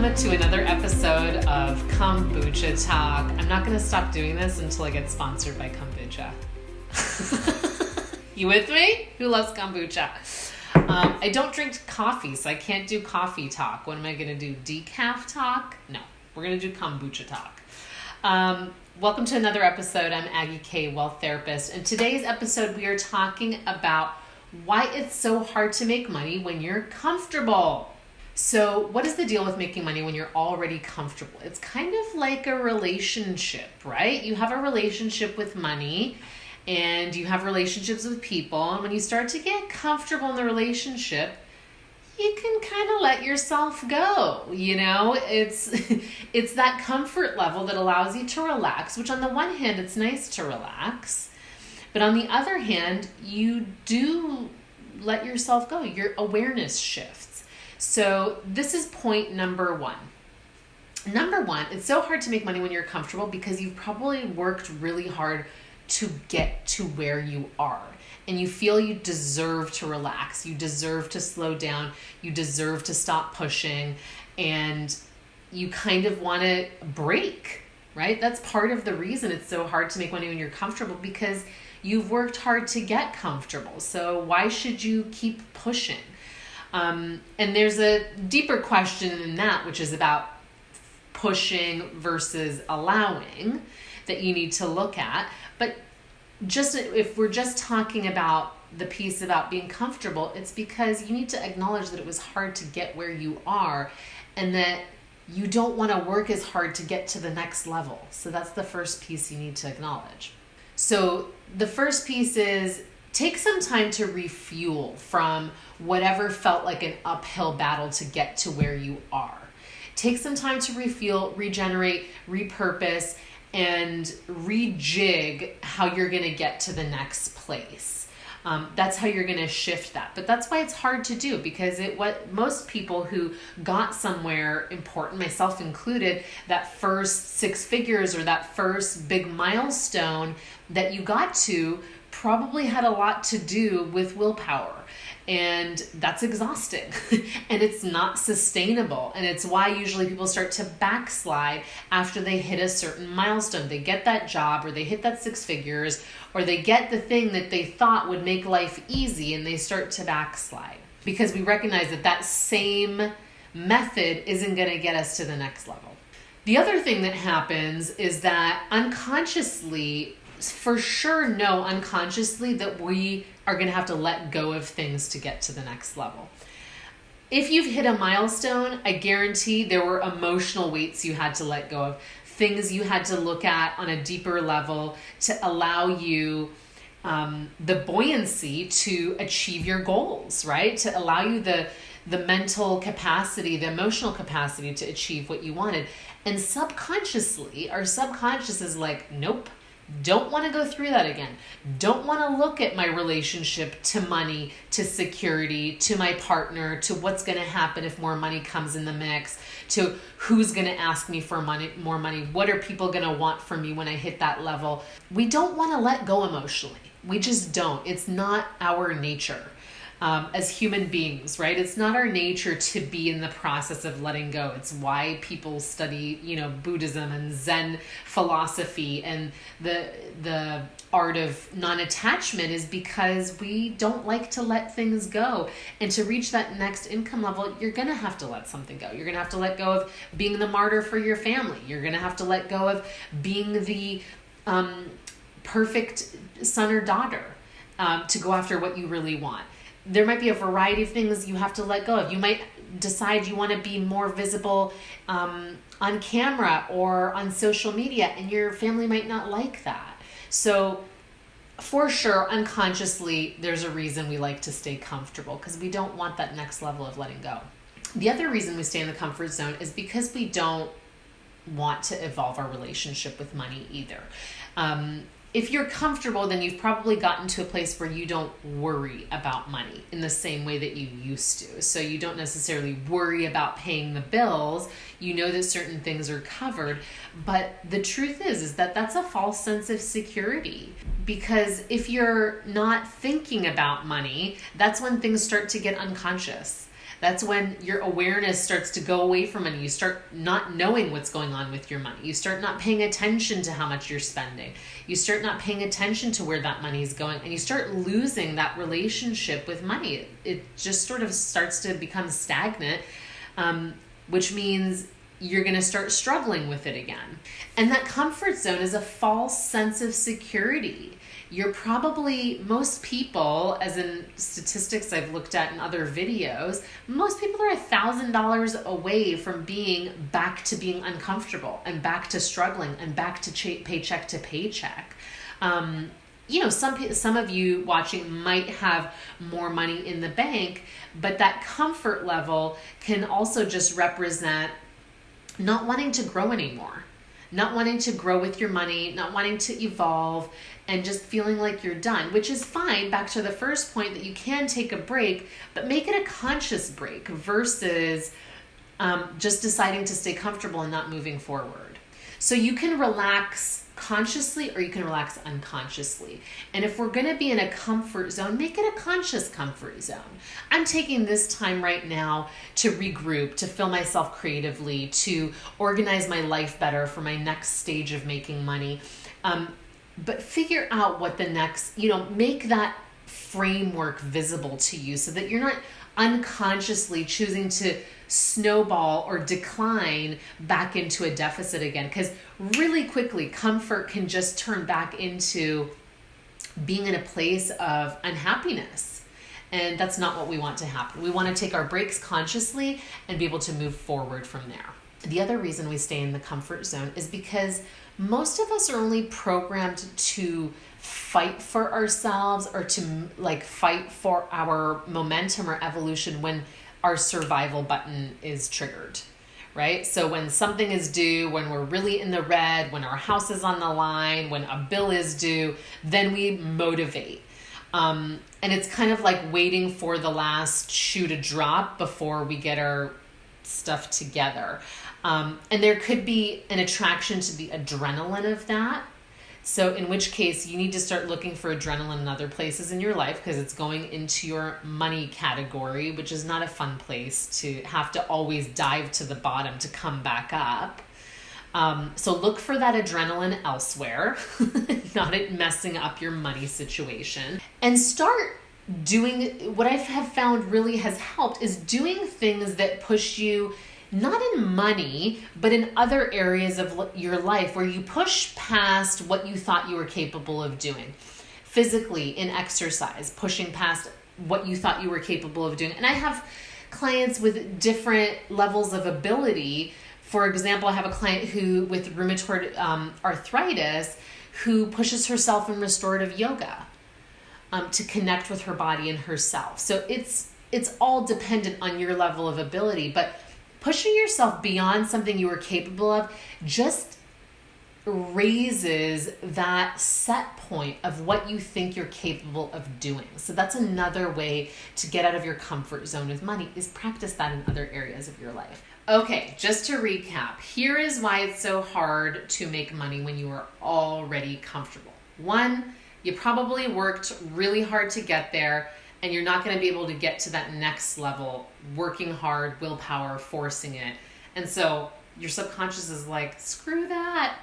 Welcome to another episode of Kombucha Talk. I'm not going to stop doing this until I get sponsored by kombucha. You with me? Who loves kombucha? I don't drink coffee, so I can't do coffee talk. What am I going to do? Decaf talk? No, we're going to do kombucha talk. Welcome to another episode. I'm Aggie K, Wealth Therapist. In today's episode, we are talking about why it's so hard to make money when you're comfortable. So what is the deal with making money when you're already comfortable? It's kind of like a relationship, right? You have a relationship with money and you have relationships with people. And when you start to get comfortable in the relationship, you can kind of let yourself go. You know, it's that comfort level that allows you to relax, which on the one hand, it's nice to relax. But on the other hand, you do let yourself go. Your awareness shifts. So this is point number one. Number one, it's so hard to make money when you're comfortable because you've probably worked really hard to get to where you are. And you feel you deserve to relax. You deserve to slow down. You deserve to stop pushing. And you kind of want to break, right? That's part of the reason it's so hard to make money when you're comfortable, because you've worked hard to get comfortable. So why should you keep pushing? And there's a deeper question than that, which is about pushing versus allowing, that you need to look at. But just if we're just talking about the piece about being comfortable, it's because you need to acknowledge that it was hard to get where you are and that you don't want to work as hard to get to the next level. So that's the first piece you need to acknowledge. So the first piece is take some time to refuel from whatever felt like an uphill battle to get to where you are. Take some time to refuel, regenerate, repurpose, and rejig how you're going to get to the next place. That's how you're going to shift that. But that's why it's hard to do, because what most people who got somewhere important, myself included, that first 6 figures or that first big milestone that you got to probably had a lot to do with willpower. And that's exhausting and it's not sustainable. And it's why usually people start to backslide after they hit a certain milestone. They get that job, or they hit that 6 figures, or they get the thing that they thought would make life easy, and they start to backslide because we recognize that that same method isn't going to get us to the next level. The other thing that happens is that unconsciously, for sure know unconsciously, that we are going to have to let go of things to get to the next level. If you've hit a milestone, I guarantee there were emotional weights you had to let go of, things you had to look at on a deeper level to allow you the buoyancy to achieve your goals, right? To allow you the mental capacity, the emotional capacity to achieve what you wanted. And subconsciously, our subconscious is like, nope. Don't want to go through that again. Don't want to look at my relationship to money, to security, to my partner, to what's going to happen if more money comes in the mix, to who's going to ask me for more money. What are people going to want from me when I hit that level? We don't want to let go emotionally. We just don't. It's not our nature. As human beings, right? It's not our nature to be in the process of letting go. It's why people study, Buddhism and Zen philosophy and the art of non-attachment, is because we don't like to let things go. And to reach that next income level, you're going to have to let something go. You're going to have to let go of being the martyr for your family. You're going to have to let go of being the perfect son or daughter to go after what you really want. There might be a variety of things you have to let go of. You might decide you want to be more visible on camera or on social media, and your family might not like that. So for sure, unconsciously, there's a reason we like to stay comfortable, because we don't want that next level of letting go. The other reason we stay in the comfort zone is because we don't want to evolve our relationship with money either. If you're comfortable, then you've probably gotten to a place where you don't worry about money in the same way that you used to. So you don't necessarily worry about paying the bills. You know that certain things are covered. But the truth is that that's a false sense of security. Because if you're not thinking about money, that's when things start to get unconscious. That's when your awareness starts to go away from money. You start not knowing what's going on with your money. You start not paying attention to how much you're spending. You start not paying attention to where that money is going, and you start losing that relationship with money. It just sort of starts to become stagnant, which means you're going to start struggling with it again. And that comfort zone is a false sense of security. You're probably, most people, as in statistics I've looked at in other videos, most people are $1,000 away from being back to being uncomfortable and back to struggling and back to paycheck to paycheck. Some of you watching might have more money in the bank, but that comfort level can also just represent not wanting to grow anymore, not wanting to grow with your money, not wanting to evolve, and just feeling like you're done, which is fine. Back to the first point, that you can take a break, but make it a conscious break versus just deciding to stay comfortable and not moving forward. So you can relax consciously or you can relax unconsciously. And if we're going to be in a comfort zone, make it a conscious comfort zone. I'm taking this time right now to regroup, to fill myself creatively, to organize my life better for my next stage of making money. But figure out what the next, make that framework visible to you so that you're not unconsciously choosing to snowball or decline back into a deficit again. Because really quickly, comfort can just turn back into being in a place of unhappiness. And that's not what we want to happen. We want to take our breaks consciously and be able to move forward from there. The other reason we stay in the comfort zone is because most of us are only programmed to fight for ourselves or to fight for our momentum or evolution when our survival button is triggered, right? So when something is due, when we're really in the red, when our house is on the line, when a bill is due, then we motivate. And it's kind of like waiting for the last shoe to drop before we get our stuff together. And there could be an attraction to the adrenaline of that. So in which case you need to start looking for adrenaline in other places in your life because it's going into your money category, which is not a fun place to have to always dive to the bottom to come back up. So look for that adrenaline elsewhere, not it messing up your money situation. And start doing what I have found really has helped is doing things that push you not in money, but in other areas of your life where you push past what you thought you were capable of doing. Physically, in exercise, pushing past what you thought you were capable of doing. And I have clients with different levels of ability. For example, I have a client who with rheumatoid arthritis who pushes herself in restorative yoga to connect with her body and herself. So it's all dependent on your level of ability, but pushing yourself beyond something you were capable of just raises that set point of what you think you're capable of doing. So that's another way to get out of your comfort zone with money is practice that in other areas of your life. Okay, just to recap, here is why it's so hard to make money when you are already comfortable. One, you probably worked really hard to get there, and you're not going to be able to get to that next level, working hard, willpower, forcing it. And so your subconscious is like, screw that.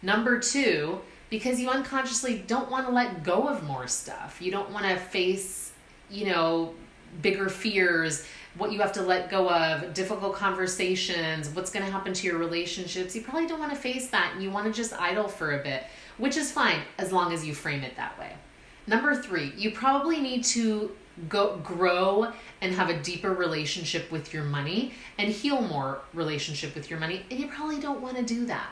Number two, because you unconsciously don't want to let go of more stuff. You don't want to face, bigger fears, what you have to let go of, difficult conversations, what's going to happen to your relationships. You probably don't want to face that. And you want to just idle for a bit, which is fine as long as you frame it that way. Number three, you probably need to grow and have a deeper relationship with your money and heal more relationship with your money. And you probably don't want to do that.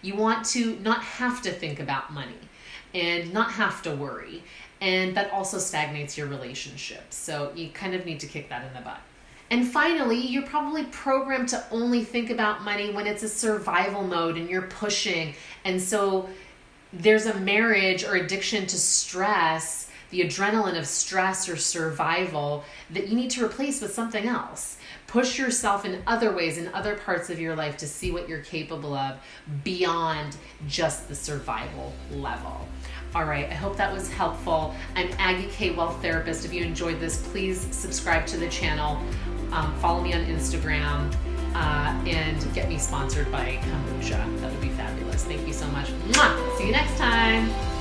You want to not have to think about money and not have to worry. And that also stagnates your relationship. So you kind of need to kick that in the butt. And finally, you're probably programmed to only think about money when it's a survival mode and you're pushing. And so there's a marriage or addiction to stress, the adrenaline of stress or survival that you need to replace with something else. Push yourself in other ways, in other parts of your life to see what you're capable of beyond just the survival level. All right, I hope that was helpful. I'm Aggie K, Wealth Therapist. If you enjoyed this, please subscribe to the channel. Follow me on Instagram and get me sponsored by kombucha. That would be fabulous. Thank you so much. Mwah! See you next time.